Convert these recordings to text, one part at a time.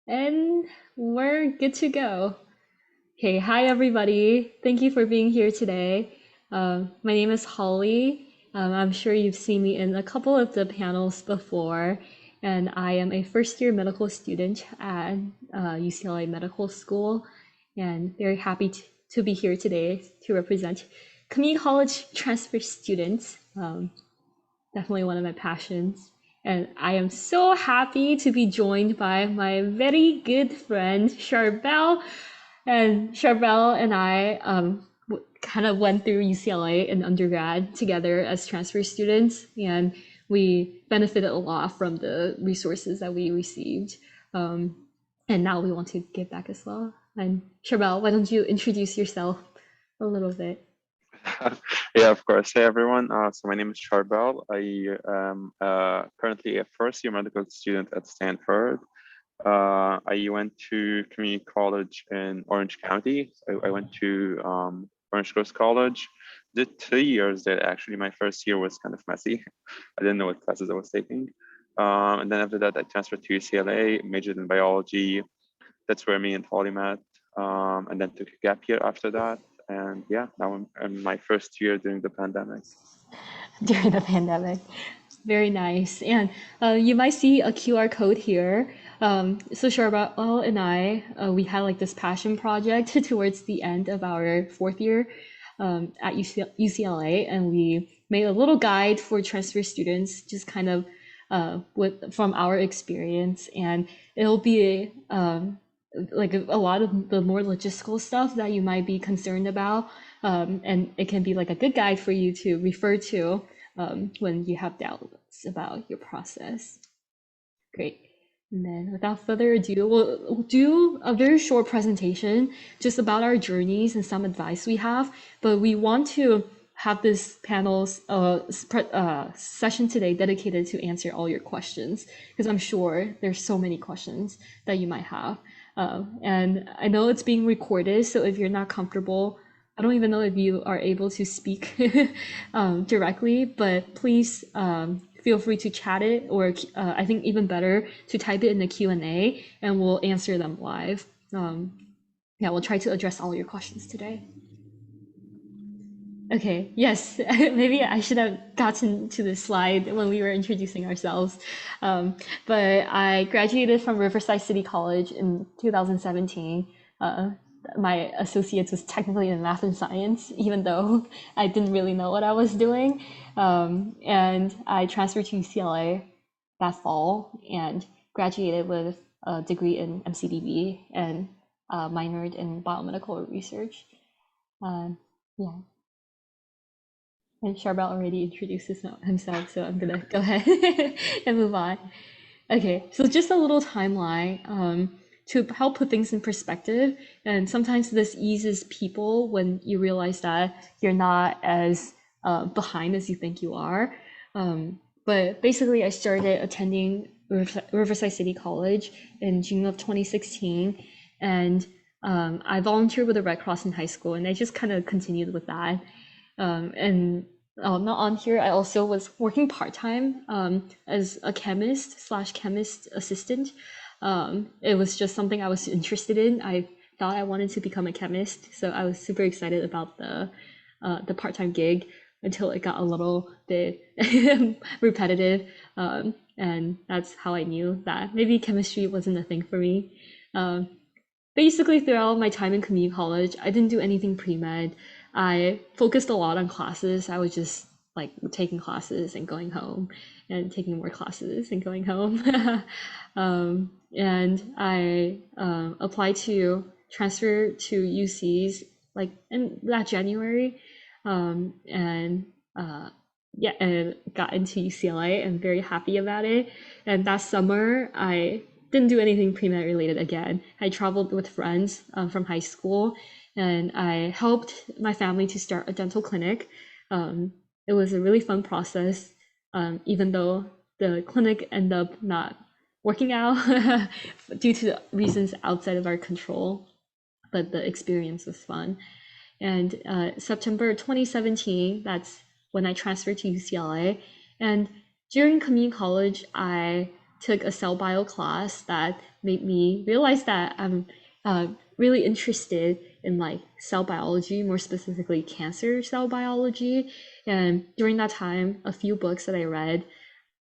And we're good to go. Okay, hi everybody. Thank you for being here today. My name is Holly. I'm sure you've seen me in a couple of the panels before, and I am a first year medical student at UCLA Medical School, and very happy to be here today to represent community college transfer students. Definitely one of my passions. And I am so happy to be joined by my very good friend Charbel. And Charbel and I kind of went through UCLA in undergrad together as transfer students, and we benefited a lot from the resources that we received. Um, and now we want to give back as well. And Charbel, why don't you introduce yourself a little bit? Yeah, of course. Hey, everyone. So my name is Charbel. I am currently a first year medical student at Stanford. I went to community college in Orange County. I went to Orange Coast College. Did 3 years there. Actually, my first year was kind of messy. I didn't know what classes I was taking. And then after that, I transferred to UCLA, majored in biology. That's where me and Holly met. And then took a gap year after that. And yeah, now I'm in my first year during the pandemic. During the pandemic. Very nice. And you might see a QR code here. So Charbel and I, we had like this passion project towards the end of our fourth year at UCLA, and we made a little guide for transfer students, just kind of with from our experience, and it'll be like a lot of the more logistical stuff that you might be concerned about, and it can be like a good guide for you to refer to when you have doubts about your process. Great. And then without further ado, we'll do a very short presentation just about our journeys and some advice we have. But we want to have this panel's session today dedicated to answer all your questions, because I'm sure there's so many questions that you might have. And I know it's being recorded, so if you're not comfortable, I don't even know if you are able to speak directly, but please feel free to chat it, or I think even better to type it in the Q&A, and we'll answer them live. Yeah, we'll try to address all your questions today. Okay, yes, maybe I should have gotten to this slide when we were introducing ourselves. But I graduated from Riverside City College in 2017. My associates was technically in math and science, even though I didn't really know what I was doing. And I transferred to UCLA that fall and graduated with a degree in MCDB and minored in biomedical research. Yeah. And Charbel already introduced himself, so I'm gonna go ahead and move on. Okay, so just a little timeline to help put things in perspective. And sometimes this eases people when you realize that you're not as behind as you think you are. But basically, I started attending Riverside City College in June of 2016, and I volunteered with the Red Cross in high school, and I just kind of continued with that. And not on here, I also was working part-time as a chemist slash chemist assistant. It was just something I was interested in. I thought I wanted to become a chemist, so I was super excited about the part-time gig until it got a little bit repetitive. And that's how I knew that maybe chemistry wasn't a thing for me. Um, Basically, throughout my time in community college, I didn't do anything pre-med. I focused a lot on classes. I was just like taking classes and going home and taking more classes and going home. And I applied to transfer to UC's like in that January, and yeah, and got into UCLA and very happy about it. And that summer, I didn't do anything pre-med related again. I traveled with friends from high school, and I helped my family to start a dental clinic. It was a really fun process, even though the clinic ended up not working out due to reasons outside of our control, but the experience was fun. And September 2017, that's when I transferred to UCLA. And during community college, I took a cell bio class that made me realize that I'm really interested in like cell biology, more specifically cancer cell biology. And during that time, a few books that I read,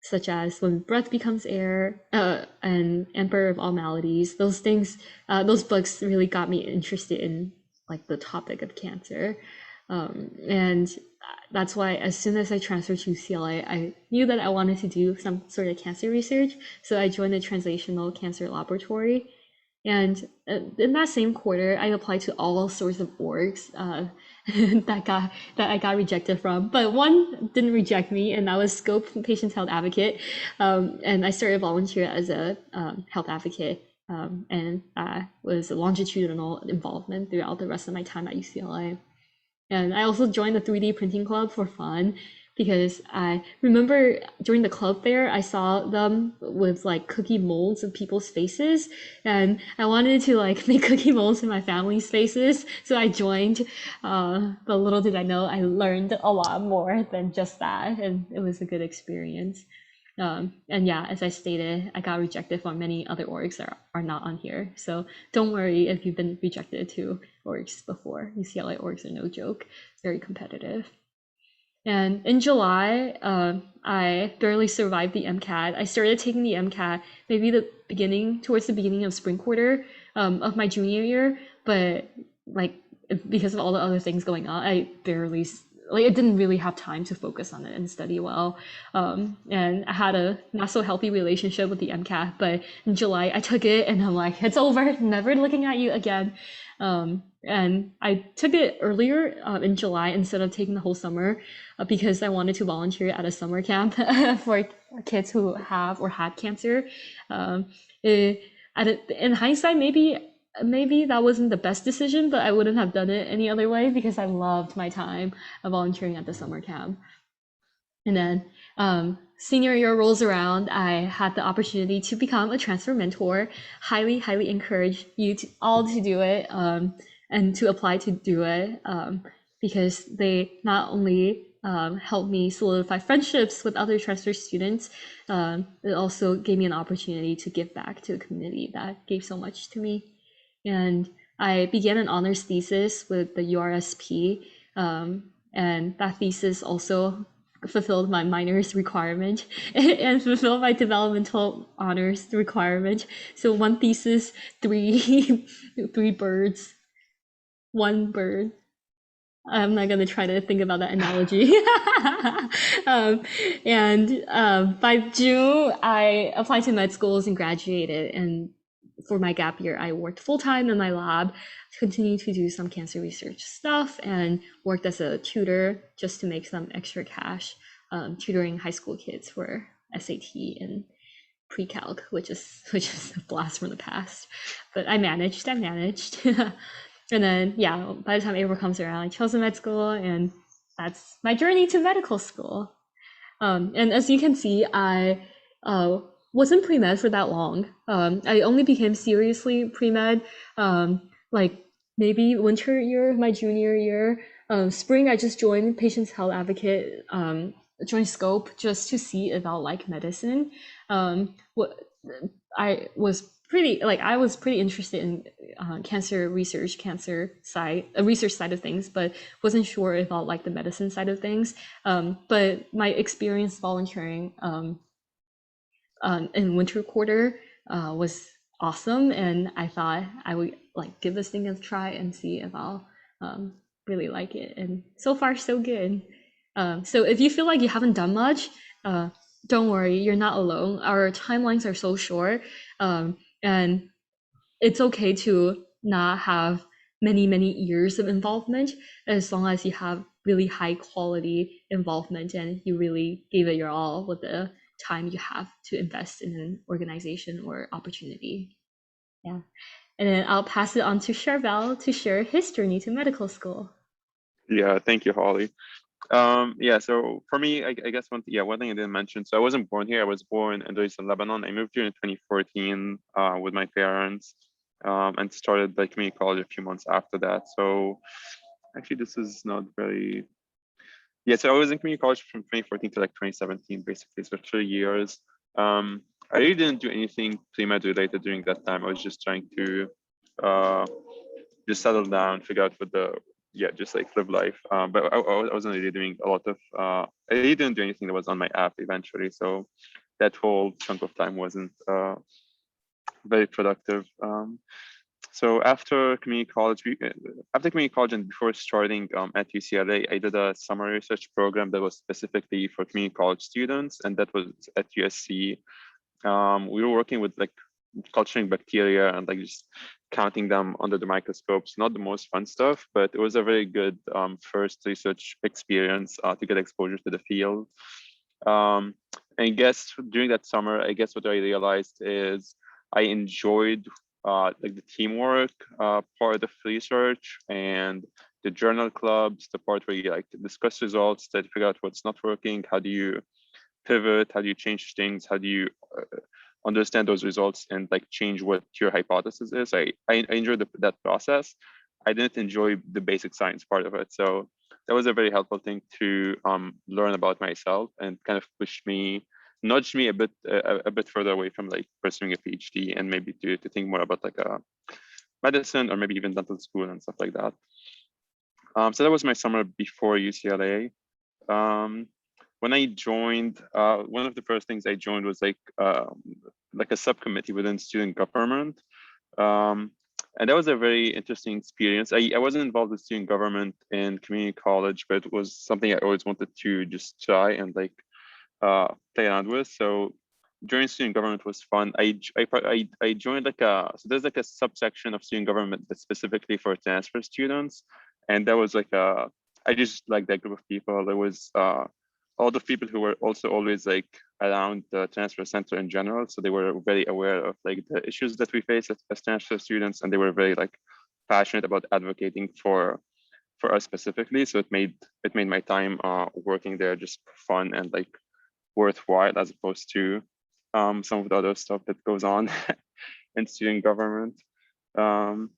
such as When Breath Becomes Air and Emperor of All Maladies, those books really got me interested in like the topic of cancer. And that's why as soon as I transferred to UCLA, I knew that I wanted to do some sort of cancer research. So I joined the Translational Cancer Laboratory. And in that same quarter, I applied to all sorts of orgs that I got rejected from. But one didn't reject me, and that was Scope Patient Health Advocate. And I started volunteer as a health advocate. And was a longitudinal involvement throughout the rest of my time at UCLA. And I also joined the 3D printing club for fun because I remember during the club fair, I saw them with like cookie molds of people's faces, and I wanted to like make cookie molds of my family's faces. So I joined, but little did I know, I learned a lot more than just that, and it was a good experience. And yeah, as I stated, I got rejected from many other orgs that are not on here. So don't worry if you've been rejected to orgs before. UCLA orgs are no joke. It's very competitive. And in July, I barely survived the MCAT. I started taking the MCAT maybe towards the beginning of spring quarter of my junior year, but like because of all the other things going on, I barely I didn't really have time to focus on it and study well. And I had a not so healthy relationship with the MCAT, but in July I took it and I'm like, it's over, never looking at you again. And I took it earlier in July instead of taking the whole summer because I wanted to volunteer at a summer camp for kids who have or had cancer. In hindsight, maybe that wasn't the best decision, but I wouldn't have done it any other way because I loved my time of volunteering at the summer camp. And then senior year rolls around, I had the opportunity to become a transfer mentor. Highly, highly encourage you all to do it and to apply to do it because they not only helped me solidify friendships with other transfer students, it also gave me an opportunity to give back to a community that gave so much to me. And I began an honors thesis with the URSP, and that thesis also fulfilled my minors requirement and fulfilled my developmental honors requirement. So one thesis, three birds, one bird. I'm not gonna try to think about that analogy. By June, I applied to med schools and graduated. And for my gap year, I worked full time in my lab, continued to do some cancer research stuff, and worked as a tutor just to make some extra cash, tutoring high school kids for SAT and pre-calc, which is a blast from the past. But I managed. And then, yeah, by the time April comes around, I chose a med school, and that's my journey to medical school. And as you can see, I wasn't pre-med for that long. I only became seriously pre-med like maybe winter year of my junior year. Spring, I just joined Patients Health Advocate, joined Scope just to see if I'll like medicine. What I was pretty interested in cancer research, research side of things, but wasn't sure if I'll like the medicine side of things. But my experience volunteering in winter quarter was awesome, and I thought I would like give this thing a try and see if I'll really like it. And so far, so good. So if you feel like you haven't done much, don't worry, you're not alone. Our timelines are so short, and it's okay to not have many years of involvement as long as you have really high quality involvement and you really gave it your all with the time you have to invest in an organization or opportunity. Yeah. And then I'll pass it on to Charbel to share his journey to medical school. Yeah, thank you, Holly. Yeah, so for me, I guess one thing I didn't mention. So I wasn't born here. I was born in Lebanon. I moved here in 2014 with my parents, and started like community college a few months after that. So actually, this is not very. Yeah, so I was in community college from 2014 to like 2017, basically, so 3 years. I really didn't do anything pre-med related during that time. I was just trying to just settle down, figure out what the just like live life. But I wasn't really doing a lot of. I really didn't do anything that was on my app eventually. So that whole chunk of time wasn't very productive. So after community college, and before starting at UCLA, I did a summer research program that was specifically for community college students, and that was at USC. We were working with like culturing bacteria and like just counting them under the microscopes. Not the most fun stuff, but it was a very good first research experience to get exposure to the field. And I guess during that summer, I guess what I realized is I enjoyed like the teamwork part of research and the journal clubs, the part where you like discuss results, that figure out what's not working, how do you pivot, how do you change things, how do you understand those results and like change what your hypothesis is. I enjoyed that process. I didn't enjoy the basic science part of it. So that was a very helpful thing to learn about myself and kind of nudged me a bit further away from like pursuing a PhD and maybe to think more about like a medicine or maybe even dental school and stuff like that. So that was my summer before UCLA. When I joined, one of the first things I joined was like a subcommittee within student government. And that was a very interesting experience. I wasn't involved with student government in community college, but it was something I always wanted to just try and like play around with. So during student government was fun. I joined so there's like a subsection of student government that's specifically for transfer students. And that was like I just like that group of people. There was all the people who were also always like around the transfer center in general. So they were very aware of like the issues that we face as transfer students. And they were very like passionate about advocating for us specifically. So it made my time working there just fun and like worthwhile as opposed to some of the other stuff that goes on in student government. And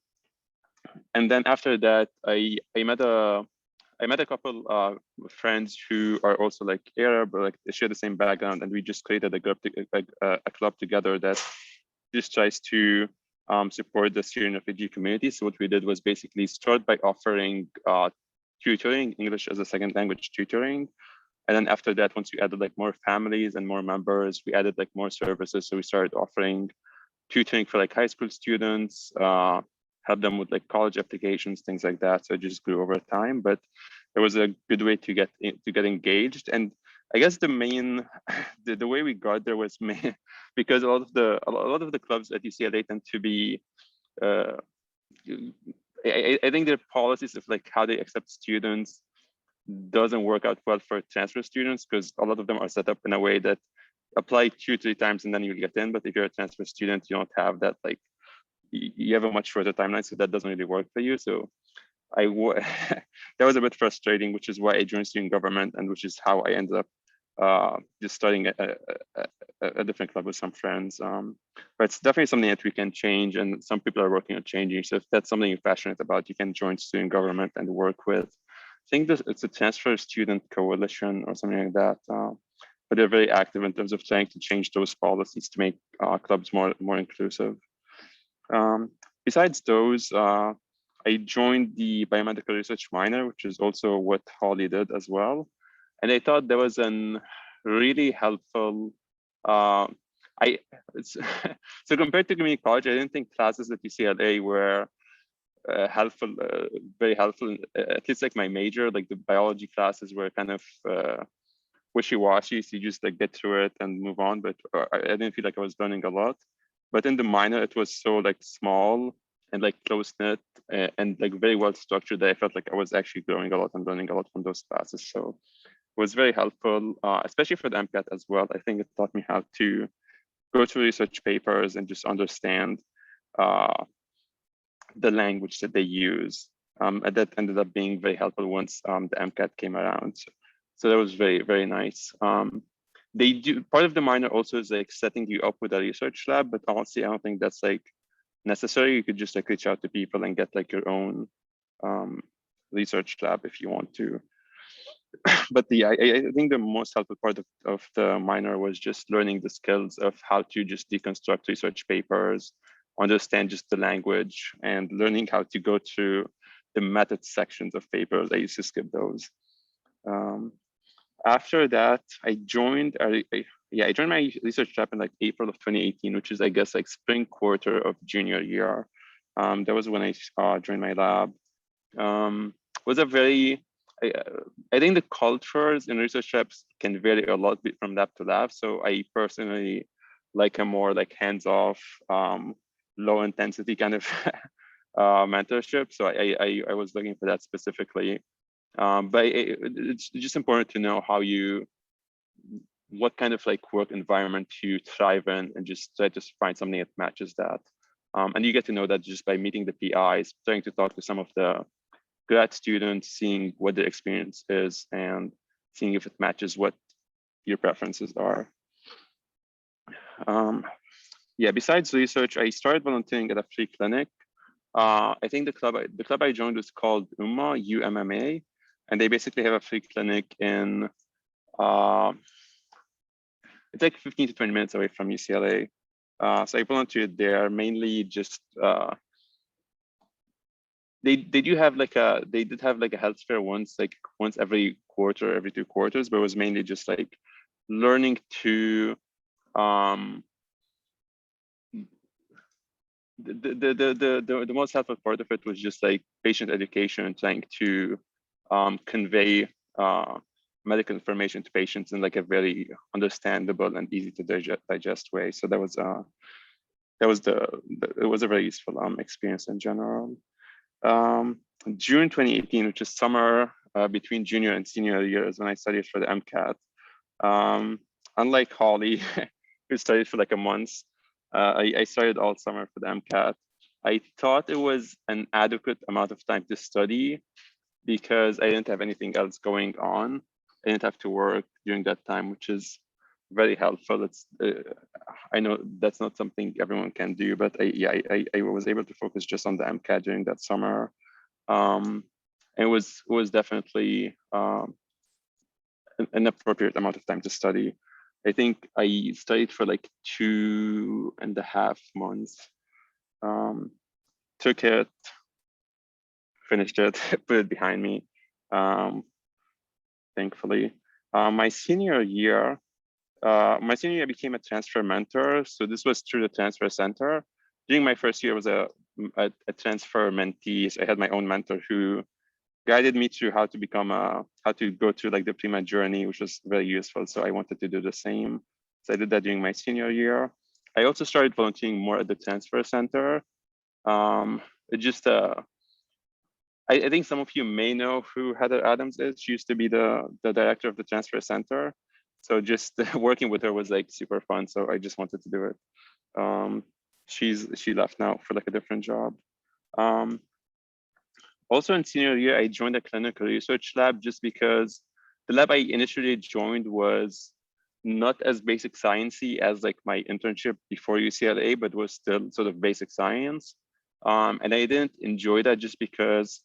then after that, I met a couple friends who are also like Arab, or like they share the same background, and we just created a club together that just tries to support the Syrian refugee community. So what we did was basically start by offering tutoring, English as a second language tutoring. And then after that, once we added like more families and more members, we added like more services. So we started offering tutoring for like high school students, help them with like college applications, things like that. So it just grew over time, but it was a good way to get engaged. And I guess the main, the way we got there was because a lot of the clubs at UCLA tend to be, I think their policies of like how they accept students doesn't work out well for transfer students, because a lot of them are set up in a way that apply 2-3 times and then you get in. But if you're a transfer student, you don't have that, like you have a much shorter timeline, so that doesn't really work for you. So that was a bit frustrating, which is why I joined student government, and which is how I ended up just starting a different club with some friends. But it's definitely something that we can change, and some people are working on changing. So if that's something you're passionate about, you can join student government and work with, I think it's a transfer student coalition or something like that. But they're very active in terms of trying to change those policies to make clubs more inclusive. Besides those, I joined the biomedical research minor, which is also what Holly did as well. And I thought that was a really helpful. So compared to community college, I didn't think classes at UCLA were helpful, very helpful. At least like my major, like the biology classes were kind of wishy-washy. So you just like get through it and move on. But I didn't feel like I was learning a lot. But in the minor, it was so like small and like close knit and like very well structured that I felt like I was actually growing a lot and learning a lot from those classes. So it was very helpful, especially for the MCAT as well. I think it taught me how to go through research papers and just understand the language that they use. And that ended up being very helpful once the MCAT came around. So that was very, very nice. They do, part of the minor also is like setting you up with a research lab, but honestly, I don't think that's like necessary. You could just like reach out to people and get like your own research lab if you want to. but yeah, I think the most helpful part of the minor was just learning the skills of how to just deconstruct research papers, understand just the language, and learning how to go through the method sections of papers. I used to skip those. Um, After that, I joined my research lab in like April of 2018, which is I guess like spring quarter of junior year. That was when I joined my lab. Was a very I, I think the cultures in research labs can vary a lot from lab to lab. So I personally like a more like hands-off, low intensity kind of mentorship. So I was looking for that specifically. But it's just important to know what kind of like work environment you thrive in, and just try to find something that matches that. And you get to know that just by meeting the PIs, trying to talk to some of the grad students, seeing what their experience is, and seeing if it matches what your preferences are. Yeah, besides research, I started volunteering at a free clinic. I think the club I joined was called UMMA, and they basically have a free clinic in it's like 15 to 20 minutes away from UCLA. So I volunteered there mainly just they do have like they did have like a health fair once every quarter, every 2 quarters, but it was mainly just like learning to the most helpful part of it was just like patient education, trying to convey medical information to patients in like a very understandable and easy to digest way. So that was it was a very useful experience in general. June 2018, which is summer between junior and senior years, when I studied for the MCAT. Unlike Holly, who studied for like a month, I studied all summer for the MCAT. I thought it was an adequate amount of time to study because I didn't have anything else going on. I didn't have to work during that time, which is very helpful. I know that's not something everyone can do, but I was able to focus just on the MCAT during that summer. It was definitely an appropriate amount of time to study. I think I studied for like 2.5 months. Took it, finished it, put it behind me, thankfully. My senior year, I became a transfer mentor. So this was through the transfer center. During my first year, I was a transfer mentee. So I had my own mentor who guided me through how to go through like the premed journey, which was very useful. So I wanted to do the same. So I did that during my senior year. I also started volunteering more at the transfer center. It just I think some of you may know who Heather Adams is. She used to be the director of the transfer center. So just working with her was like super fun. So I just wanted to do it. She left now for like a different job. Also in senior year, I joined a clinical research lab just because the lab I initially joined was not as basic sciencey as like my internship before UCLA, but was still sort of basic science. And I didn't enjoy that just because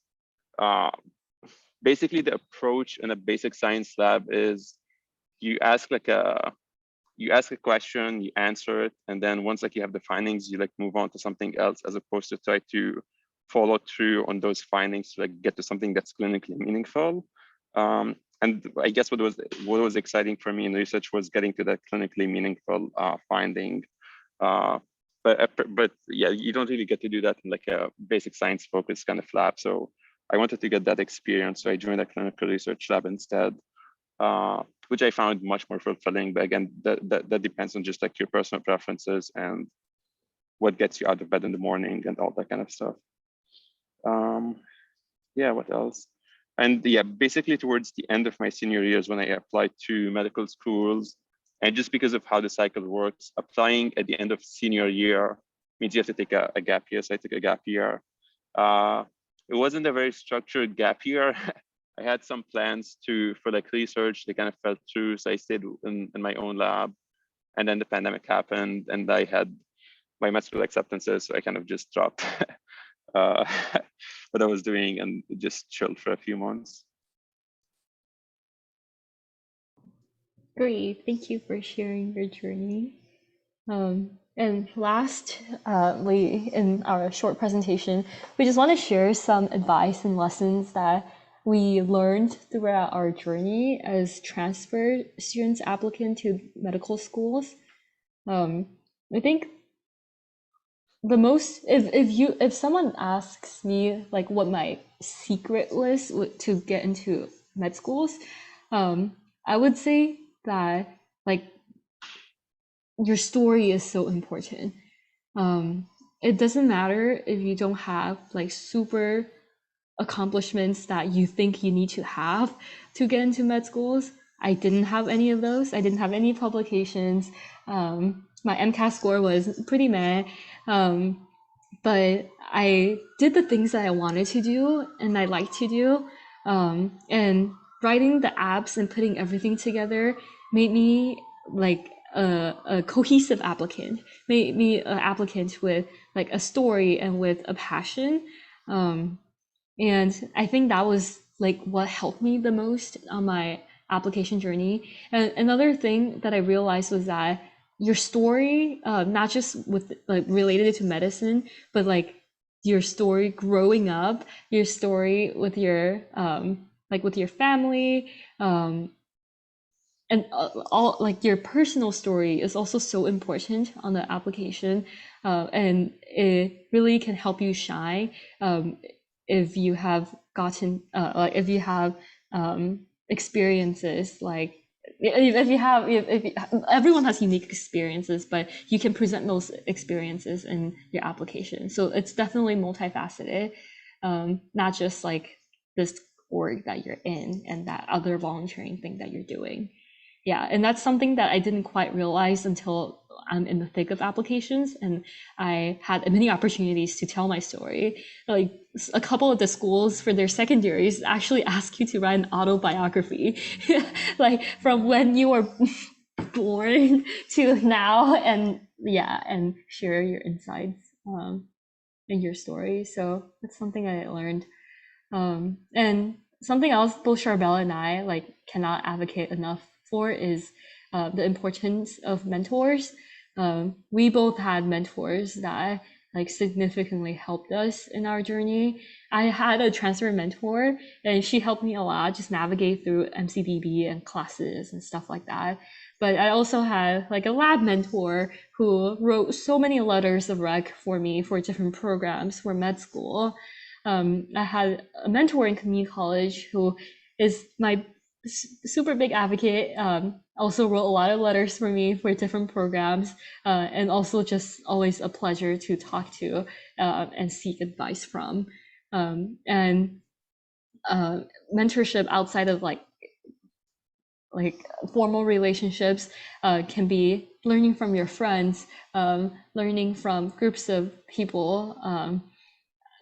basically the approach in a basic science lab is you ask a question, you answer it, and then once like you have the findings, you like move on to something else, as opposed to try to follow through on those findings to like get to something that's clinically meaningful. And I guess what was exciting for me in research was getting to that clinically meaningful finding. But yeah, you don't really get to do that in like a basic science focused kind of lab. So I wanted to get that experience, so I joined a clinical research lab instead. Which I found much more fulfilling. But again, that depends on just like your personal preferences and what gets you out of bed in the morning and all that kind of stuff. Yeah, what else? And yeah, basically towards the end of my senior years when I applied to medical schools, and just because of how the cycle works, applying at the end of senior year means you have to take a gap year. So I took a gap year. It wasn't a very structured gap year. I had some plans for like research. They kind of fell through. So I stayed in my own lab, and then the pandemic happened and I had my med school acceptances. So I kind of just dropped what I was doing and just chilled for a few months. Great. Thank you for sharing your journey. And lastly, in our short presentation, we just want to share some advice and lessons that we learned throughout our journey as transfer students applicant to medical schools. I think the most if someone asks me like what my secret was to get into med schools, I would say that like your story is so important. um it doesn't matter if you don't have like super accomplishments that you think you need to have to get into med schools. I didn't have any of those. I didn't have any publications. My MCAS score was pretty meh. But I did the things that I wanted to do and I like to do. And writing the apps and putting everything together made me like a cohesive applicant, made me an applicant with like a story and with a passion. Um, and I think that was like what helped me the most on my application journey. And another thing that I realized was that your story, not just with like related to medicine, but like your story growing up, your story with your like with your family, and all like your personal story is also so important on the application, and it really can help you shine, if you have gotten like if you have experiences like if you have if everyone has unique experiences, but you can present those experiences in your application, so it's definitely multifaceted, not just like this org that you're in and that other volunteering thing that you're doing. Yeah, and that's something that I didn't quite realize until I'm in the thick of applications and I had many opportunities to tell my story. Like a couple of the schools for their secondaries actually ask you to write an autobiography, like from when you were born to now, and yeah, and share your insights in your story. So that's something I learned. And something else both Charbel and I like cannot advocate enough for is the importance of mentors. We both had mentors that like significantly helped us in our journey. I had a transfer mentor and she helped me a lot just navigate through MCDB and classes and stuff like that. But I also had like a lab mentor who wrote so many letters of rec for me for different programs for med school. I had a mentor in community college who is my super big advocate. Also wrote a lot of letters for me for different programs, and also just always a pleasure to talk to and seek advice from. And mentorship outside of like formal relationships can be learning from your friends, learning from groups of people.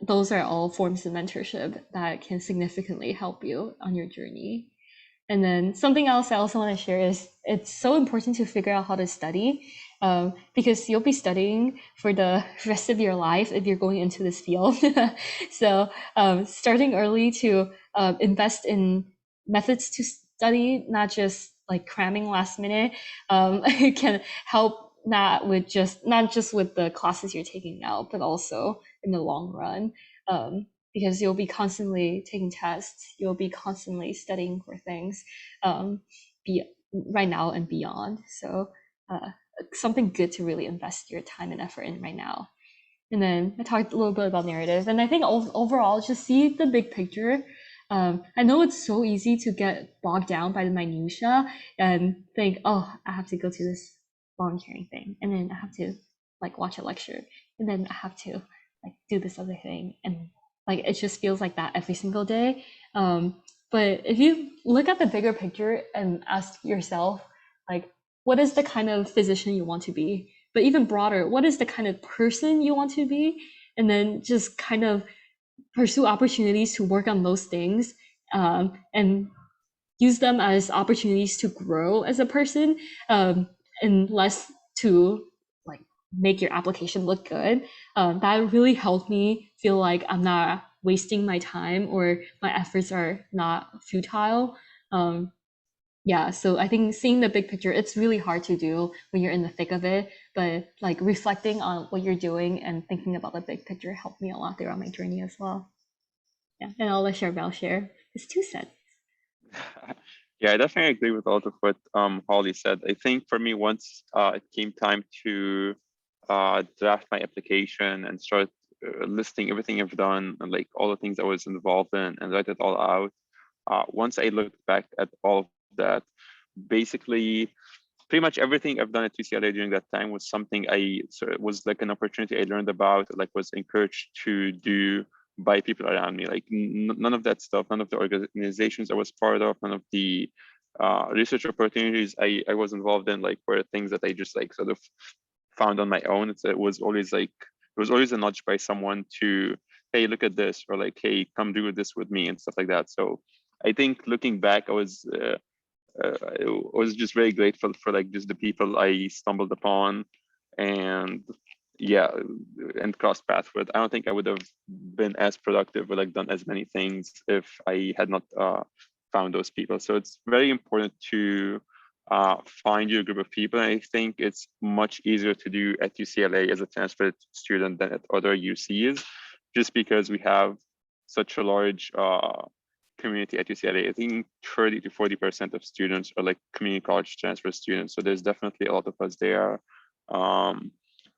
Those are all forms of mentorship that can significantly help you on your journey. And then something else I also want to share is it's so important to figure out how to study, because you'll be studying for the rest of your life if you're going into this field. So starting early to invest in methods to study, not just like cramming last minute, it can help not just with the classes you're taking now, but also in the long run. Because you'll be constantly taking tests, you'll be constantly studying for things, be right now and beyond. So something good to really invest your time and effort in right now. And then I talked a little bit about narrative, and I think overall, just see the big picture. I know it's so easy to get bogged down by the minutia and think, oh, I have to go to this volunteering thing, and then I have to like watch a lecture, and then I have to like do this other thing, and like it just feels like that every single day. But if you look at the bigger picture and ask yourself, like, what is the kind of physician you want to be? But even broader, what is the kind of person you want to be? And then just kind of pursue opportunities to work on those things, and use them as opportunities to grow as a person, and less to like make your application look good. That really helped me feel like I'm not wasting my time or my efforts are not futile. Yeah, so I think seeing the big picture, it's really hard to do when you're in the thick of it, but like reflecting on what you're doing and thinking about the big picture helped me a lot throughout my journey as well. Yeah, and I'll let Charbel share his 2 cents. Yeah, I definitely agree with all of what Holly said. I think for me, once it came time to draft my application and start listing everything I've done and like all the things I was involved in and write it all out. Once I looked back at all of that, basically pretty much everything I've done at UCLA during that time was something was like an opportunity I learned about, like was encouraged to do by people around me. Like none of that stuff, none of the organizations I was part of, none of the research opportunities I was involved in, like were things that I just like sort of found on my own. It was always like it was always a nudge by someone to, hey, look at this, or like, hey, come do this with me and stuff like that. So I think looking back, I was just very grateful for like just the people I stumbled upon, and yeah, and crossed paths with. I don't think I would have been as productive or like done as many things if I had not found those people. So it's very important to find your group of people. And I think it's much easier to do at UCLA as a transfer student than at other UCs, just because we have such a large community at UCLA. I think 30 to 40% of students are like community college transfer students. So there's definitely a lot of us there. Um,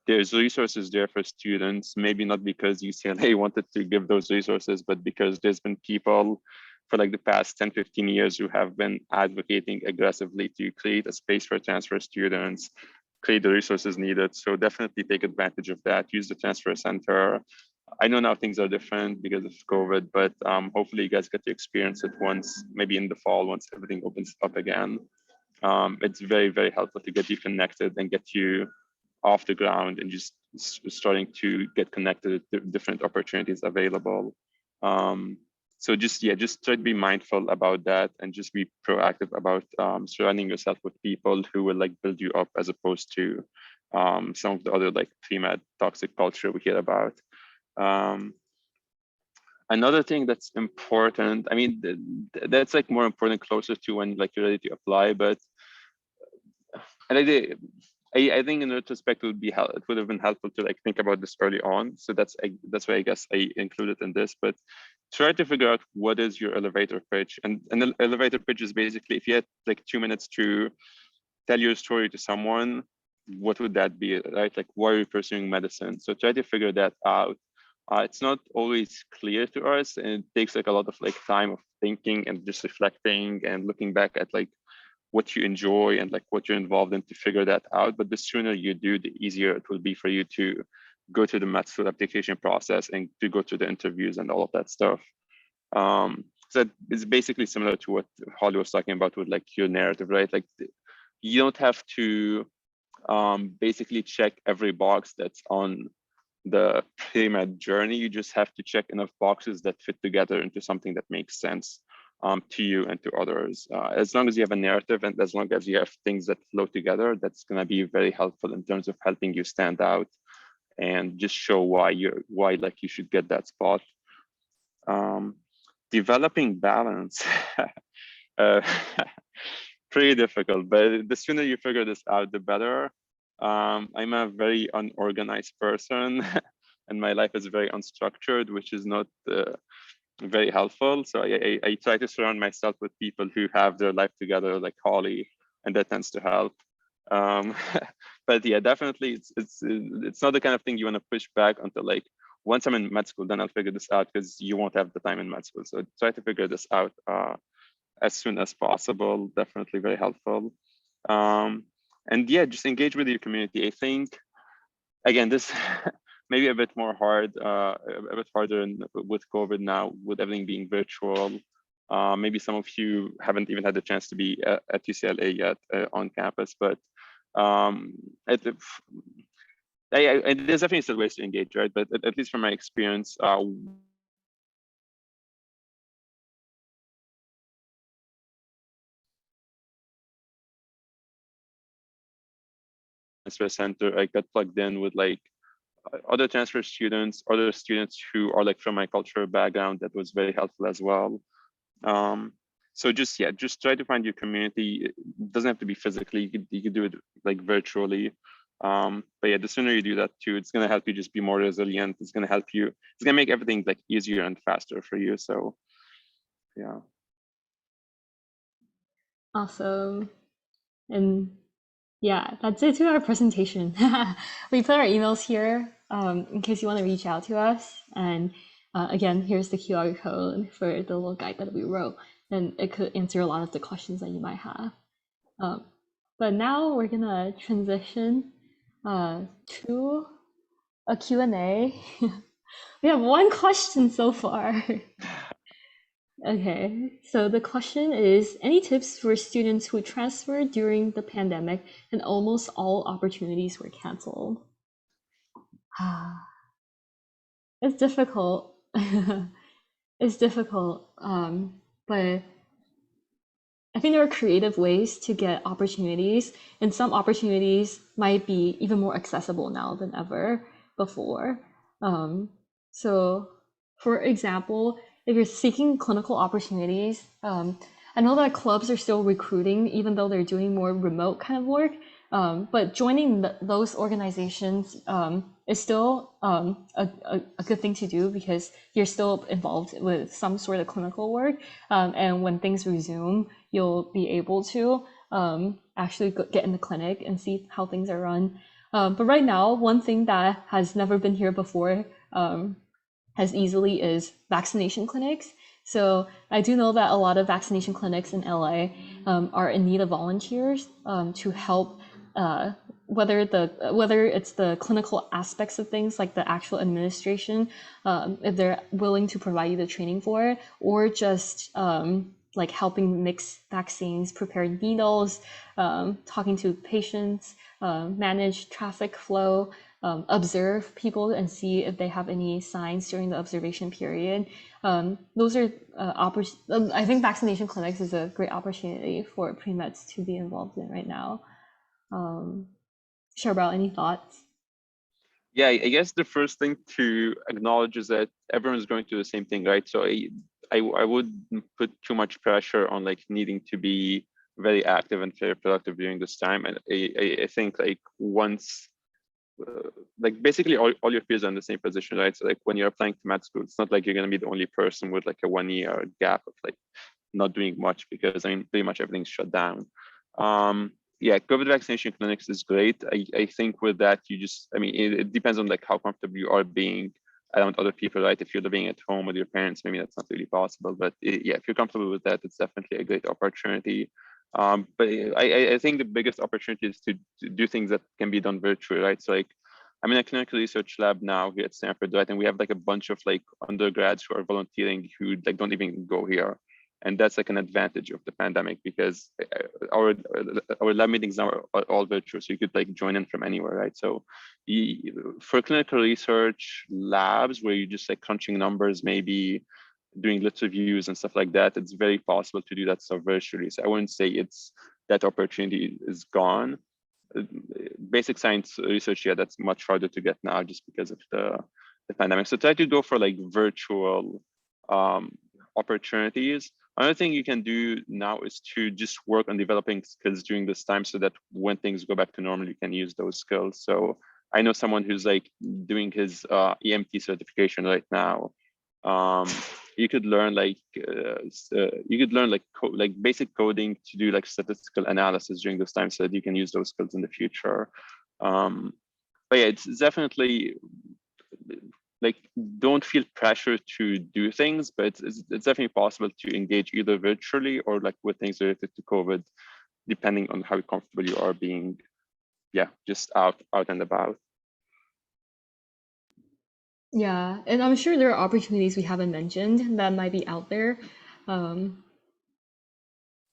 there's resources there for students, maybe not because UCLA wanted to give those resources, but because there's been people for like the past 10, 15 years who have been advocating aggressively to create a space for transfer students, create the resources needed. So definitely take advantage of that. Use the transfer center. I know now things are different because of COVID, but hopefully you guys get to experience it once, maybe in the fall, once everything opens up again. It's very, very helpful to get you connected and get you off the ground and just starting to get connected to different opportunities available. So just, yeah, just try to be mindful about that and just be proactive about surrounding yourself with people who will like build you up, as opposed to some of the other like premed toxic culture we hear about. Um, Another thing that's important, I mean, that's like more important closer to when like you're ready to apply, but and I think in retrospect it would be it would have been helpful to like think about this early on. So that's why I guess I included in this. But try to figure out what is your elevator pitch, and an elevator pitch is basically if you had like 2 minutes to tell your story to someone, what would that be, right? Like, why are you pursuing medicine? So try to figure that out. It's not always clear to us, and it takes like a lot of like time of thinking and just reflecting and looking back at like what you enjoy and like what you're involved in to figure that out. But the sooner you do, the easier it will be for you to go through the med school application process and to go through the interviews and all of that stuff. So it's basically similar to what Holly was talking about with like your narrative, right? Like you don't have to basically check every box that's on the pre-med journey. You just have to check enough boxes that fit together into something that makes sense to you and to others. As long as you have a narrative and as long as you have things that flow together, that's going to be very helpful in terms of helping you stand out and just show why like you should get that spot. Developing balance. uh, Pretty difficult, but the sooner you figure this out, the better. I'm a very unorganized person and my life is very unstructured, which is not very helpful. So I try to surround myself with people who have their life together, like Holly, and that tends to help. Um, but yeah, definitely, it's not the kind of thing you want to push back until like once I'm in med school, then I'll figure this out, because you won't have the time in med school. So try to figure this out as soon as possible. Definitely very helpful. And yeah, just engage with your community. I think again, this maybe a bit more hard, a bit harder with COVID now, with everything being virtual. Maybe some of you haven't even had the chance to be at UCLA yet on campus, but um, it, there's definitely still ways to engage, right? But at least from my experience, transfer center, I got plugged in with like other transfer students, other students who are like from my cultural background. That was very helpful as well. Um, So just yeah, just try to find your community. It doesn't have to be physically. You could do it like virtually. But yeah, the sooner you do that too, it's gonna help you just be more resilient. It's gonna help you. It's gonna make everything like easier and faster for you. So yeah. Awesome. And yeah, that's it to our presentation. We put our emails here in case you want to reach out to us. And again, here's the QR code for the little guide that we wrote. And it could answer a lot of the questions that you might have. But now we're gonna transition to a Q&A. We have one question so far. Okay, so the question is, any tips for students who transferred during the pandemic and almost all opportunities were canceled? It's difficult. It's difficult, but I think there are creative ways to get opportunities, and some opportunities might be even more accessible now than ever before. Um, so, for example, if you're seeking clinical opportunities, I know that clubs are still recruiting, even though they're doing more remote kind of work. But joining those organizations is still a good thing to do because you're still involved with some sort of clinical work. And when things resume, you'll be able to actually get in the clinic and see how things are run. But right now, one thing that has never been here before as easily is vaccination clinics. So I do know that a lot of vaccination clinics in LA are in need of volunteers to help whether it's the clinical aspects of things like the actual administration, if they're willing to provide you the training for it, or just like helping mix vaccines, prepare needles, talking to patients, manage traffic flow, observe people and see if they have any signs during the observation period. Those are I think vaccination clinics is a great opportunity for pre-meds to be involved in right now. Charbel, any thoughts? Yeah, I guess the first thing to acknowledge is that everyone's going through the same thing, right? So I wouldn't put too much pressure on like needing to be very active and very productive during this time. And I think like once like basically all your peers are in the same position, right? So like when you're applying to med school, it's not like you're going to be the only person with like a 1 year gap of like not doing much because I mean pretty much everything's shut down. Yeah, COVID vaccination clinics is great. I think with that you just I mean it depends on like how comfortable you are being around other people, right? If you're living at home with your parents, maybe that's not really possible. But yeah, if you're comfortable with that, it's definitely a great opportunity. But I think the biggest opportunity is to do things that can be done virtually, right? So like I'm in a clinical research lab now here at Stanford, right? And we have like a bunch of like undergrads who are volunteering who like don't even go here. And that's like an advantage of the pandemic because our lab meetings now are all virtual, so you could like join in from anywhere, right? So for clinical research labs where you're just like crunching numbers, maybe doing lit reviews and stuff like that, it's very possible to do that stuff virtually. So I wouldn't say it's that opportunity is gone. Basic science research, yeah, that's much harder to get now just because of the pandemic. So try to go for like virtual opportunities. Another thing you can do now is to just work on developing skills during this time so that when things go back to normal, you can use those skills. So I know someone who's like doing his EMT certification right now. You could learn like like basic coding to do like statistical analysis during this time so that you can use those skills in the future. But yeah, it's definitely like don't feel pressure to do things, but it's definitely possible to engage either virtually or like with things related to COVID, depending on how comfortable you are being, yeah, just out and about. Yeah, and I'm sure there are opportunities we haven't mentioned that might be out there. Um,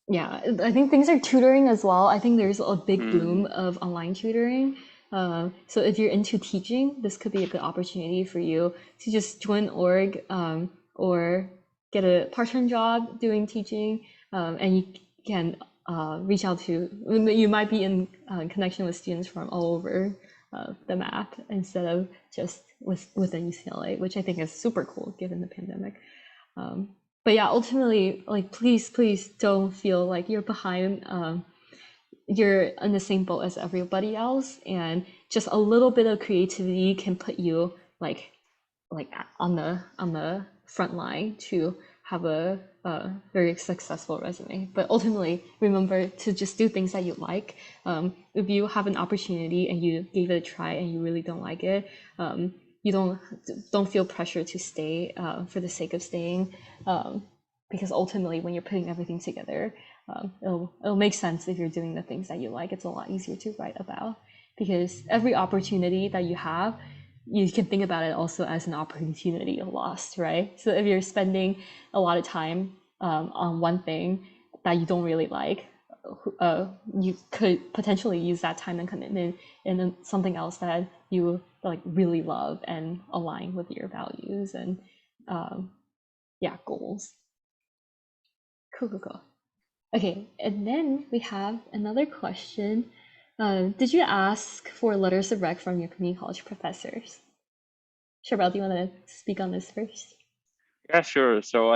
yeah, I think things are tutoring as well. I think there's a big boom of online tutoring. So if you're into teaching, this could be a good opportunity for you to just join org or get a part-time job doing teaching, and you can reach out to. You might be in connection with students from all over the map instead of just within UCLA, which I think is super cool given the pandemic. but yeah, ultimately, like please don't feel like you're behind. You're in the same boat as everybody else, and just a little bit of creativity can put you like on the front line to have a very successful resume. But ultimately, remember to just do things that you like. If you have an opportunity and you gave it a try and you really don't like it, you don't feel pressure to stay for the sake of staying, because ultimately, when you're putting everything together, it'll make sense if you're doing the things that you like. It's a lot easier to write about because every opportunity that you have, you can think about it also as an opportunity lost, right? So if you're spending a lot of time on one thing that you don't really like, you could potentially use that time and commitment in something else that you like really love and align with your values and yeah, goals. Cool. Okay, and then we have another question. Did you ask for letters of rec from your community college professors? Shabelle, do you want to speak on this first? Yeah, sure. So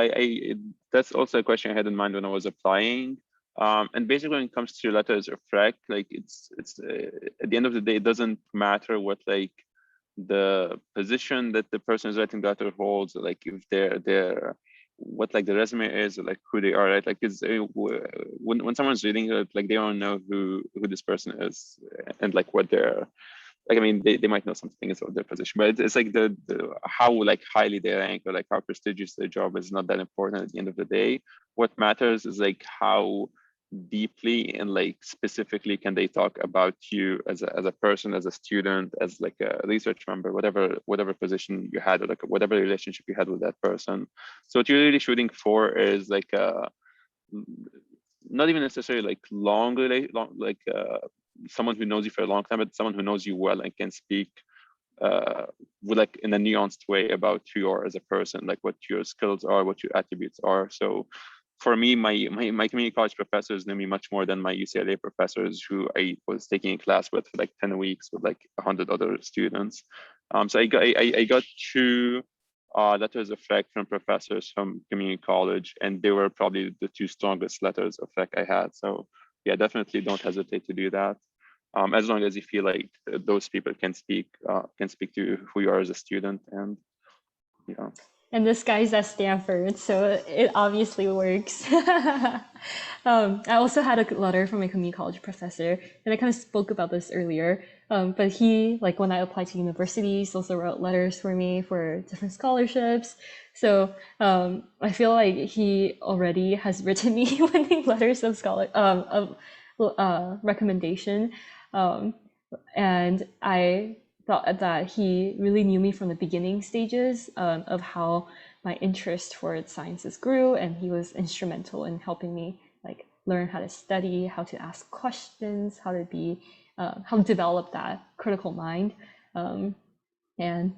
that's also a question I had in mind when I was applying. And basically, when it comes to letters of rec, like it's at the end of the day, it doesn't matter what like the position that the person is writing the letter holds, like if they're what like the resume is, or like who they are, right? Like it's when someone's reading it, like they don't know who this person is and like what they're like. I mean, they might know some things about their position, but it's like the how like highly they rank or like how prestigious their job is not that important at the end of the day. What matters is like how deeply and like specifically can they talk about you as a person, as a student, as like a research member, whatever position you had, or like whatever relationship you had with that person. So what you're really shooting for is like not even necessarily like like someone who knows you for a long time, but someone who knows you well and can speak uh, with like in a nuanced way about who you are as a person, like what your skills are, what your attributes are. So for me, my community college professors knew me much more than my UCLA professors, who I was taking a class with for like 10 weeks with like 100 other students. So I got two letters of rec from professors from community college, and they were probably the two strongest letters of rec I had. So yeah, definitely don't hesitate to do that. As long as you feel like those people can speak to who you are as a student, and you know. And this guy's at Stanford, so it obviously works. I also had a letter from a community college professor, and I kind of spoke about this earlier. But he, like when I applied to universities, also wrote letters for me for different scholarships. So I feel like he already has written me many letters of recommendation. Um, and I thought that he really knew me from the beginning stages of how my interest for sciences grew, and he was instrumental in helping me like learn how to study, how to ask questions, how to develop that critical mind. Um, and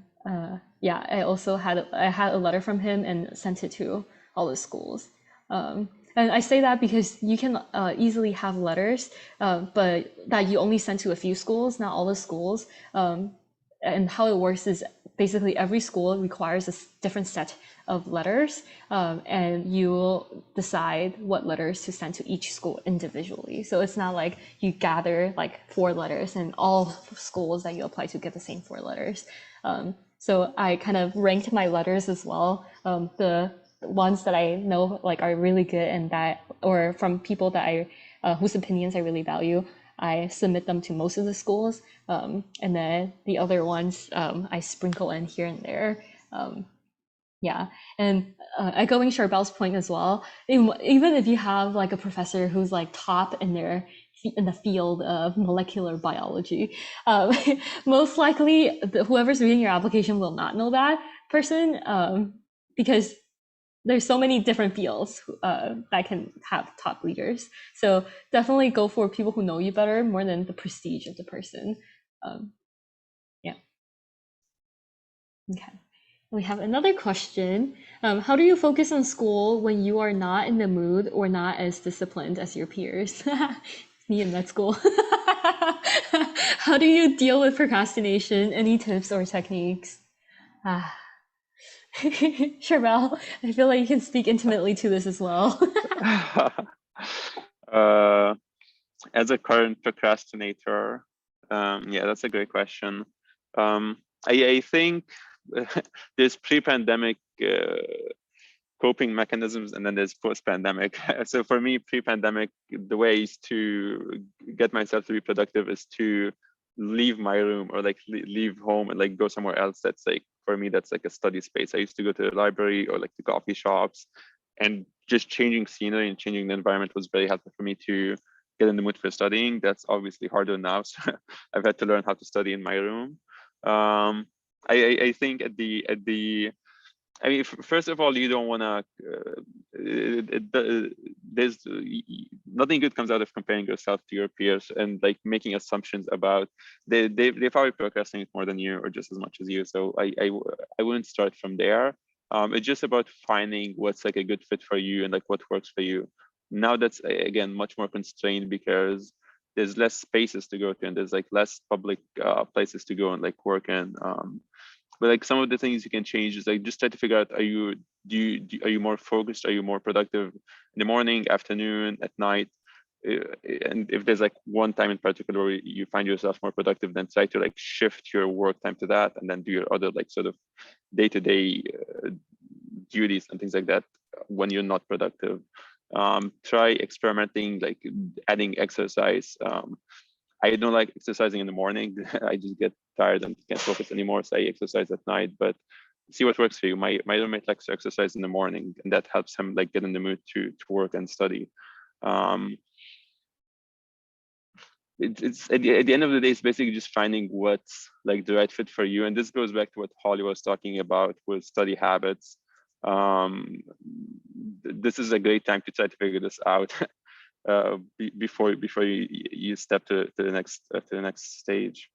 yeah, I had a letter from him and sent it to all the schools. And I say that because you can easily have letters, but that you only send to a few schools, not all the schools. And how it works is basically every school requires a different set of letters, and you will decide what letters to send to each school individually. So it's not like you gather like 4 letters and all schools that you apply to get the same 4 letters. So I kind of ranked my letters as well. The ones that I know like are really good and that, or from people that whose opinions I really value, I submit them to most of the schools, and then the other ones I sprinkle in here and there. Yeah, and echoing Charbel's point as well, even if you have like a professor who's like top in the field of molecular biology, um, most likely whoever's reading your application will not know that person, because there's so many different fields that can have top leaders. So definitely go for people who know you better more than the prestige of the person. Um, yeah. Okay. We have another question. How do you focus on school when you are not in the mood or not as disciplined as your peers? Me in med school. How do you deal with procrastination? Any tips or techniques? Ah. Charbel, I feel like you can speak intimately to this as well. uh, as a current procrastinator, yeah, that's a great question. Um, I think there's pre-pandemic coping mechanisms and then there's post-pandemic. So for me, pre-pandemic, the ways to get myself to be productive is to leave my room or like leave home and like go somewhere else. That's like, for me, that's like a study space. I used to go to the library or like the coffee shops, and just changing scenery and changing the environment was very helpful for me to get in the mood for studying. That's obviously harder now. So I've had to learn how to study in my room. I think I mean, first of all, you don't want to. There's nothing good comes out of comparing yourself to your peers and like making assumptions about they probably procrastinate more than you or just as much as you. So I wouldn't start from there. It's just about finding what's like a good fit for you and like what works for you. Now that's again much more constrained because there's less spaces to go to and there's like less public places to go and like work in. But like some of the things you can change is like just try to figure out, are you more focused, are you more productive in the morning, afternoon, at night? And if there's like one time in particular where you find yourself more productive, then try to like shift your work time to that and then do your other like sort of day-to-day duties and things like that when you're not productive. Try experimenting, like adding exercise. I don't like exercising in the morning. I just get tired and can't focus anymore. So I exercise at night, but see what works for you. My roommate likes to exercise in the morning and that helps him like get in the mood to work and study. Um, it's at the end of the day, it's basically just finding what's like the right fit for you. And this goes back to what Holly was talking about with study habits. This is a great time to try to figure this out before you step to the next stage.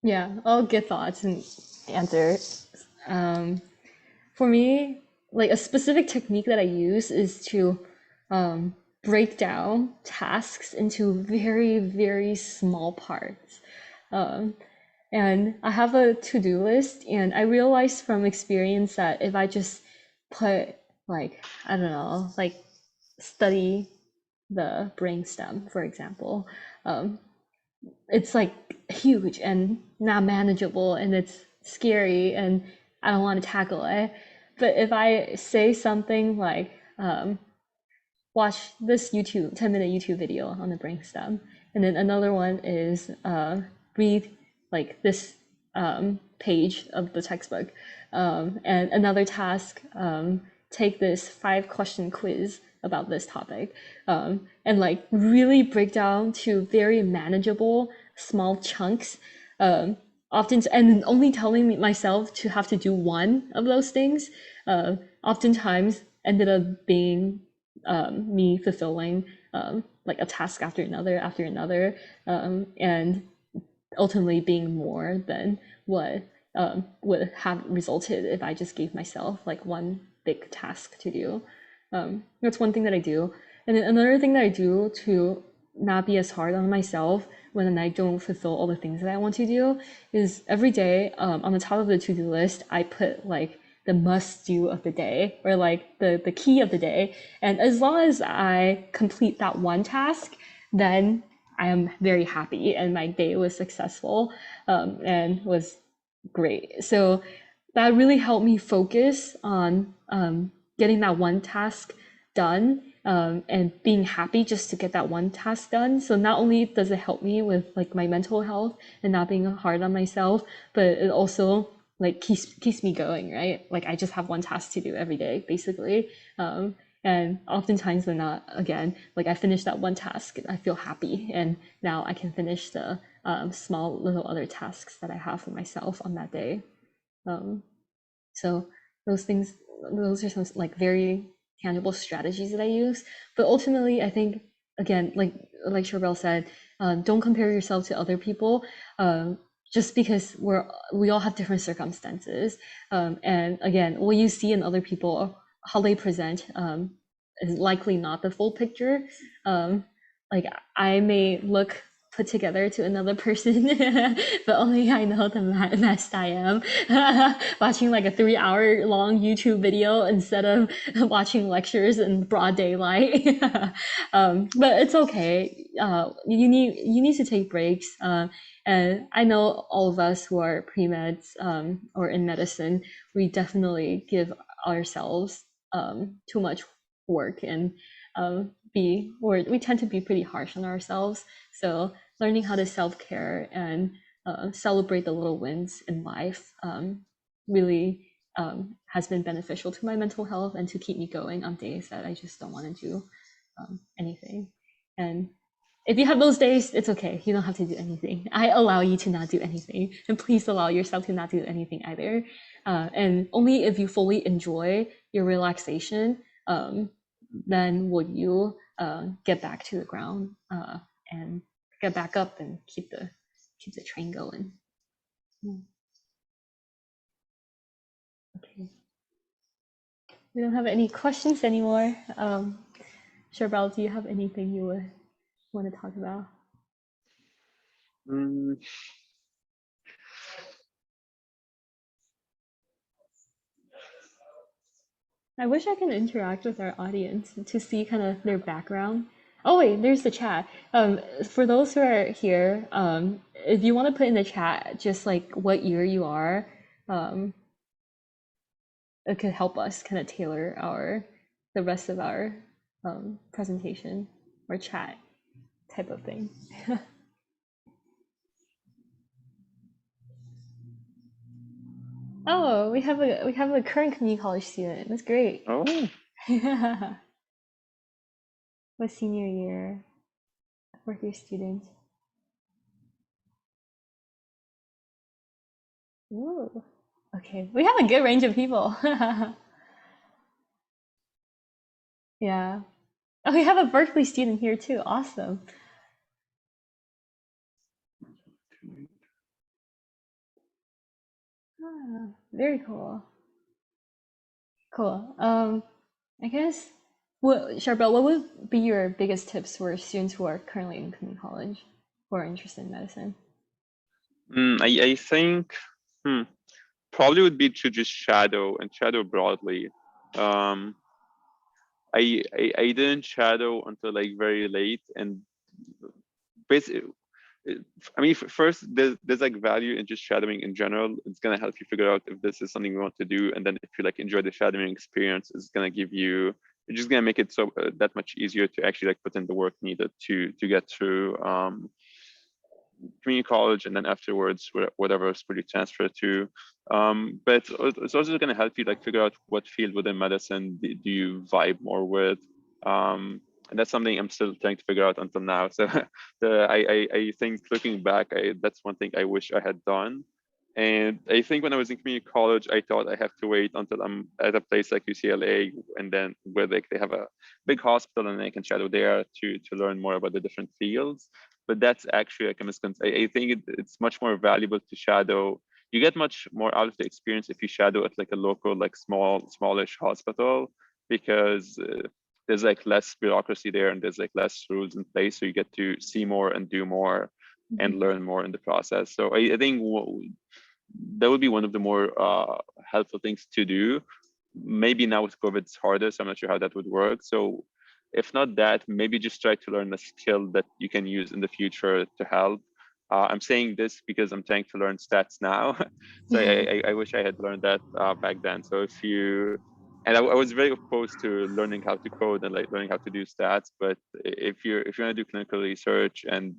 Yeah, all good thoughts and answers. Um, for me, like a specific technique that I use is to break down tasks into very, very small parts. Um, and I have a to-do list, and I realized from experience that if I just put like, I don't know, like study the brainstem, for example, um, it's like huge and not manageable and it's scary and I don't want to tackle it. But if I say something like, watch this 10-minute YouTube video on the brainstem, and then another one is read like this page of the textbook, and another task, take this 5-question quiz about this topic, and like really break down to very manageable small chunks, often, and only telling myself to have to do one of those things, oftentimes ended up being me fulfilling like a task after another, and ultimately being more than what would have resulted if I just gave myself like one big task to do. That's one thing that I do. And then another thing that I do to not be as hard on myself when I don't fulfill all the things that I want to do is every day, on the top of the to-do list, I put like the must do of the day or like the key of the day. And as long as I complete that one task, then I am very happy and my day was successful, and was great. So that really helped me focus on getting that one task done, and being happy just to get that one task done. So not only does it help me with like my mental health and not being hard on myself, but it also like keeps me going, right? Like I just have one task to do every day, basically. And oftentimes when not, again, like I finish that one task, I feel happy, and now I can finish the small little other tasks that I have for myself on that day. Um, so those things, those are some like very tangible strategies that I use. But ultimately, I think again, like Charbel said, don't compare yourself to other people. Just because we all have different circumstances, and again, what you see in other people, how they present, is likely not the full picture. Like I may look put together to another person, but only I know the best I am. Watching like a 3 hour long YouTube video instead of watching lectures in broad daylight. But it's okay. You need to take breaks. And I know all of us who are pre-meds or in medicine, we definitely give ourselves too much work and or we tend to be pretty harsh on ourselves. So learning how to self-care and celebrate the little wins in life really has been beneficial to my mental health and to keep me going on days that I just don't want to do anything. And if you have those days, it's okay. You don't have to do anything. I allow you to not do anything. And please allow yourself to not do anything either. And only if you fully enjoy your relaxation, then will you get back to the ground and get back up and keep the train going. Okay. We don't have any questions anymore. Charbel, do you have anything you would want to talk about? Mm, I wish I can interact with our audience to see kind of their background. Oh wait, there's the chat. For those who are here, if you want to put in the chat just like what year you are, it could help us kind of tailor the rest of our presentation or chat type of thing. Oh, we have a current community college student. That's great. oh, What senior year? Fourth year student. Ooh. Okay, we have a good range of people. Yeah. Oh, we have a Berkeley student here too. Awesome. Ah, very cool. Cool. I guess Charbel, what would be your biggest tips for students who are currently in community college who are interested in medicine? I think probably would be to just shadow broadly. Um, I didn't shadow until like very late, and basically, I mean, first there's like value in just shadowing in general. It's gonna help you figure out if this is something you want to do, and then if you like enjoy the shadowing experience, it's gonna give you. It's just gonna make it so that much easier to actually like put in the work needed to get through community college, and then afterwards whatever school you transfer to. But it's also going to help you like figure out what field within medicine do you vibe more with. And that's something I'm still trying to figure out until now. So I think looking back, that's one thing I wish I had done. And I think when I was in community college, I thought I have to wait until I'm at a place like UCLA, and then where they have a big hospital and I can shadow there to learn more about the different fields. But that's actually like a misconception. I think it's much more valuable to shadow. You get much more out of the experience if you shadow at like a local, like smallish hospital, because there's like less bureaucracy there and there's like less rules in place. So you get to see more and do more and learn more in the process. So I think that would be one of the more helpful things to do. Maybe now with COVID it's harder, so I'm not sure how that would work. So if not that, maybe just try to learn a skill that you can use in the future to help. I'm saying this because I'm trying to learn stats now. So I wish I had learned that back then. So if you, and I was very opposed to learning how to code and like learning how to do stats. But if you want to do clinical research and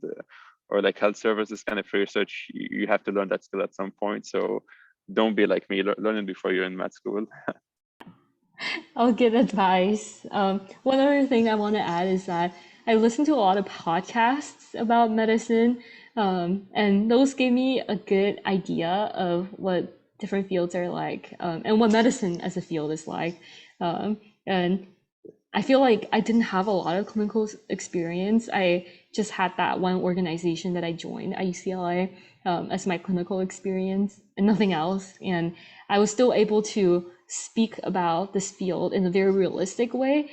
or like health services kind of research, you have to learn that skill at some point. So don't be like me, learn it before you're in med school. All good advice. One other thing I want to add is that I listen to a lot of podcasts about medicine, and those gave me a good idea of what different fields are like, and what medicine as a field is like. And I feel like I didn't have a lot of clinical experience. I just had that one organization that I joined at UCLA as my clinical experience and nothing else. And I was still able to speak about this field in a very realistic way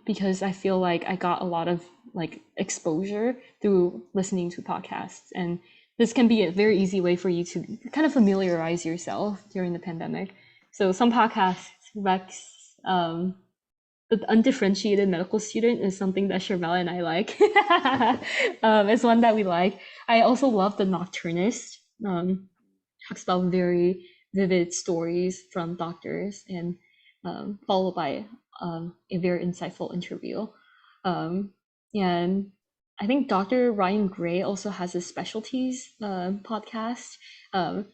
because I feel like I got a lot of like exposure through listening to podcasts. And this can be a very easy way for you to kind of familiarize yourself during the pandemic. So some podcasts, Rex, the undifferentiated medical student is something that Charbel and I like. It's one that we like. I also love the Nocturnist. Talks about very vivid stories from doctors and followed by a very insightful interview. Um, and I think Dr. Ryan Gray also has a specialties podcast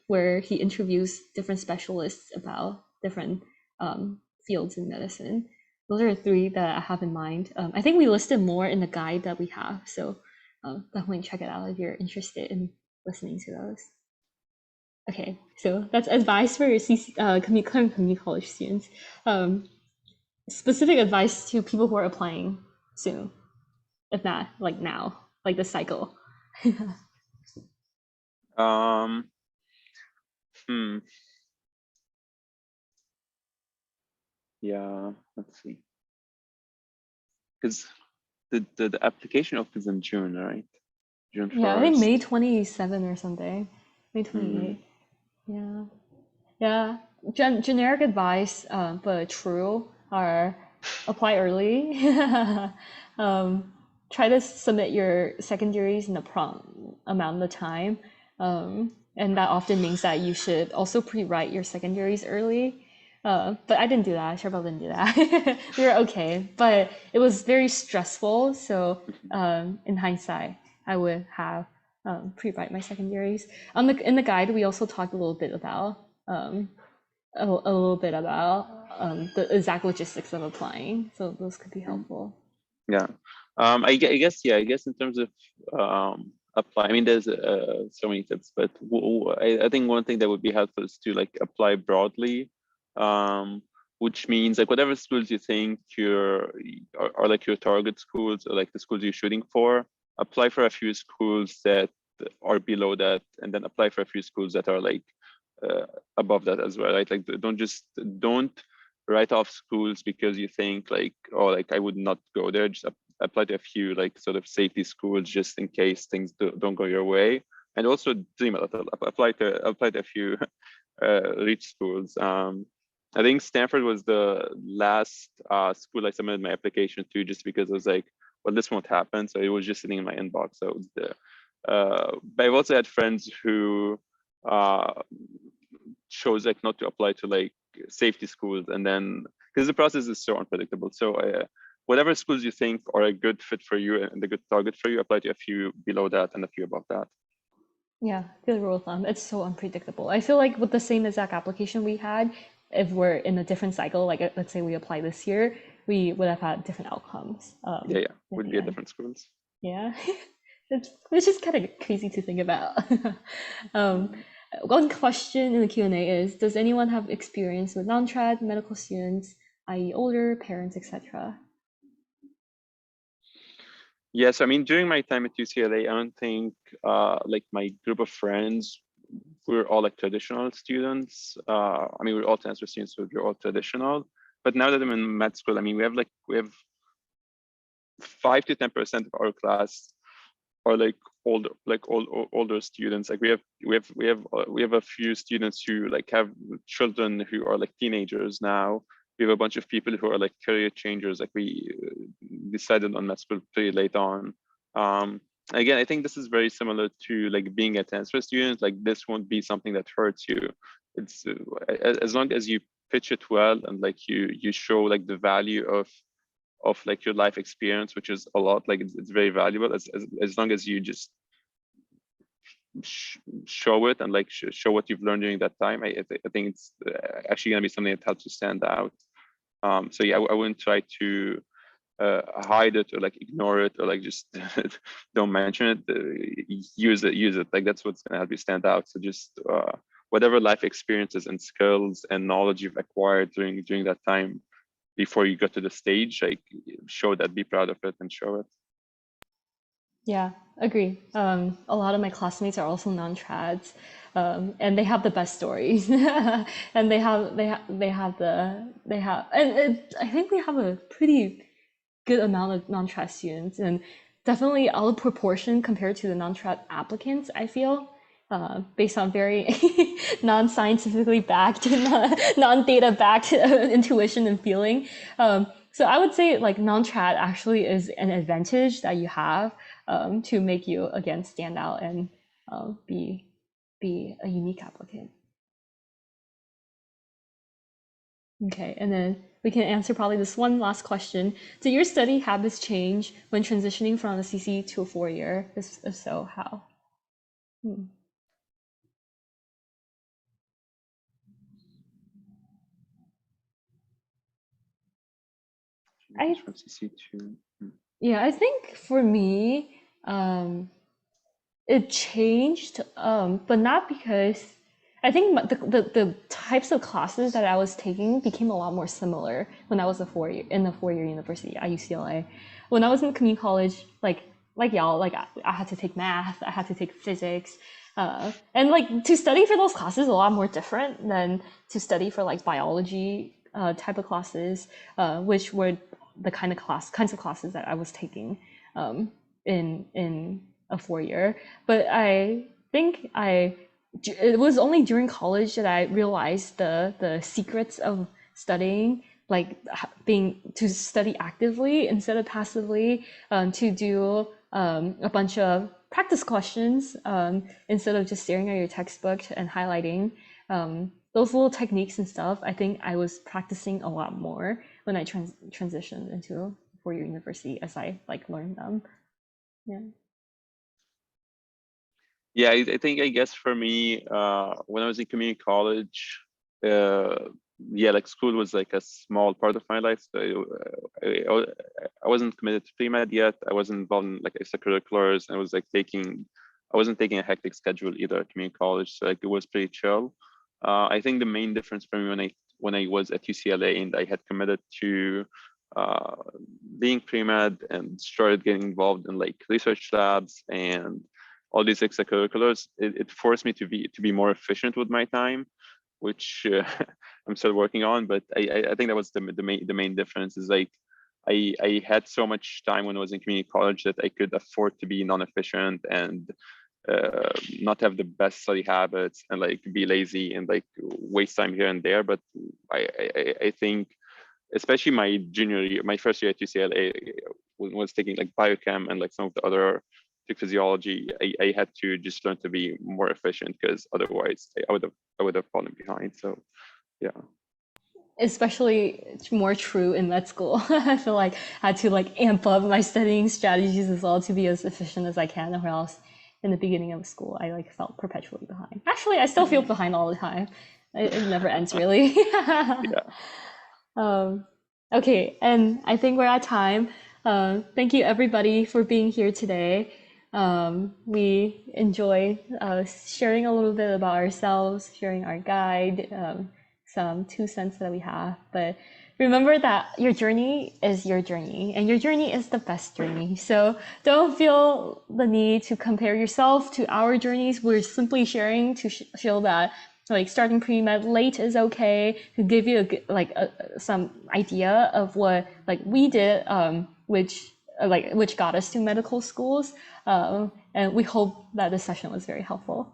where he interviews different specialists about different fields in medicine. Those are the three that I have in mind. I think we listed more in the guide that we have, so definitely check it out if you're interested in listening to those. Okay, so that's advice for community college students. Specific advice to people who are applying soon, if not like now, like the cycle. Um, hmm. Yeah, let's see. Because the application opens in June, right? June Yeah, I think 1st. May 27 or something. May 28. Yeah. Yeah. Generic advice, but true, are apply early. um, Try to submit your secondaries in a prompt amount of time. And that often means that you should also pre-write your secondaries early. But I didn't do that. Charbel didn't do that. We were okay, but it was very stressful. So in hindsight, I would have pre-write my secondaries. In the guide, we also talked a little bit about a little bit about the exact logistics of applying. So those could be helpful. Yeah. I guess, yeah, I guess in terms of apply, I mean, there's so many tips, but I think one thing that would be helpful is to like apply broadly, which means like whatever schools you think are like your target schools or like the schools you're shooting for, apply for a few schools that are below that, and then apply for a few schools that are like above that as well, right? Like don't write off schools because you think like, oh, like I would not go there. Just apply to a few like sort of safety schools just in case things don't go your way. And also dream a little, apply to a few rich schools. I think Stanford was the last school I submitted my application to, just because I was like, well, this won't happen. So it was just sitting in my inbox. So but I've also had friends who chose like not to apply to like safety schools, and then because the process is so unpredictable. So whatever schools you think are a good fit for you and a good target for you, apply to a few below that and a few above that. Yeah, good rule of thumb. It's so unpredictable. I feel like with the same exact application we had, if we're in a different cycle, like let's say we apply this year, we would have had different outcomes. Yeah, In would the be at end. different schools. Yeah, it's just kind of crazy to think about. um, One question in the Q&A is, does anyone have experience with non-trad medical students, i.e. older parents, etc.? Yes, I mean, during my time at UCLA, I don't think like my group of friends were all like traditional students. I mean, we're all transfer students, so we're all traditional. But now that I'm in med school, I mean, we have 5 to 10% of our class are like older students. Like we have a few students who like have children who are like teenagers now. We have a bunch of people who are like career changers. Like we decided on med school pretty late on. Again, I think this is very similar to like being a transfer student. Like this won't be something that hurts you. It's as long as you pitch it well and like you show like the value of like your life experience, which is a lot. Like it's very valuable as long as you just show it and like show what you've learned during that time. I think it's actually going to be something that helps you stand out. So yeah, I wouldn't try to hide it or like ignore it or like just don't mention it. Use it. Like that's what's going to help you stand out. So just whatever life experiences and skills and knowledge you've acquired during that time before you get to the stage, like show that, be proud of it, and show it. Yeah, agree. A lot of my classmates are also non-trads, and they have the best stories, and they have, and I think we have a pretty good amount of non-trad students, and definitely out of proportion compared to the non-trad applicants, I feel, based on very non-scientifically backed, non-data backed intuition and feeling. So I would say like non-trad actually is an advantage that you have, to make you again stand out and be a unique applicant. Okay, and then we can answer probably this one last question. Did your study habits change when transitioning from a CC to a 4-year? If so, how? Hmm. I From CC to Yeah, I think for me, it changed, but not because I think the types of classes that I was taking became a lot more similar when I was in a 4-year university at UCLA. When I was in community college, like y'all, like I had to take math, I had to take physics, and like to study for those classes is a lot more different than to study for like biology type of classes, which were the kinds of classes that I was taking in a 4-year. But I think it was only during college that I realized the secrets of studying, like being to study actively instead of passively, to do a bunch of practice questions instead of just staring at your textbook and highlighting. Those little techniques and stuff, I think I was practicing a lot more when I transitioned into a 4-year university as I like learned them. Yeah. Yeah, I think I guess for me, when I was in community college, yeah, like school was like a small part of my life. So I wasn't committed to pre-med yet. I wasn't involved in like extracurriculars. I wasn't taking a hectic schedule either at community college. So like it was pretty chill. I think the main difference for me when I was at UCLA and I had committed to uh, being pre-med and started getting involved in like research labs and all these extracurriculars, it forced me to be more efficient with my time, which I'm still working on. But I think that was the main difference is like I had so much time when I was in community college that I could afford to be non-efficient and not have the best study habits and like be lazy and like waste time here and there. But I think especially my first year at UCLA, when I was taking like biochem and like some of the other like physiology, I had to just learn to be more efficient because otherwise I would have fallen behind. So yeah. Especially more true in med school. I feel like I had to like amp up my studying strategies as well to be as efficient as I can, or else in the beginning of school I like felt perpetually behind. Actually, I still feel behind all the time. It never ends really. Yeah. Um, okay, and I think we're at time. Thank you everybody for being here today. We enjoy sharing a little bit about ourselves, sharing our guide, some 2 cents that we have. But remember that your journey is your journey, and your journey is the best journey. So don't feel the need to compare yourself to our journeys. We're simply sharing to show that like starting pre-med late is okay, to give you some idea of what like we did, which got us to medical schools, and we hope that this session was very helpful.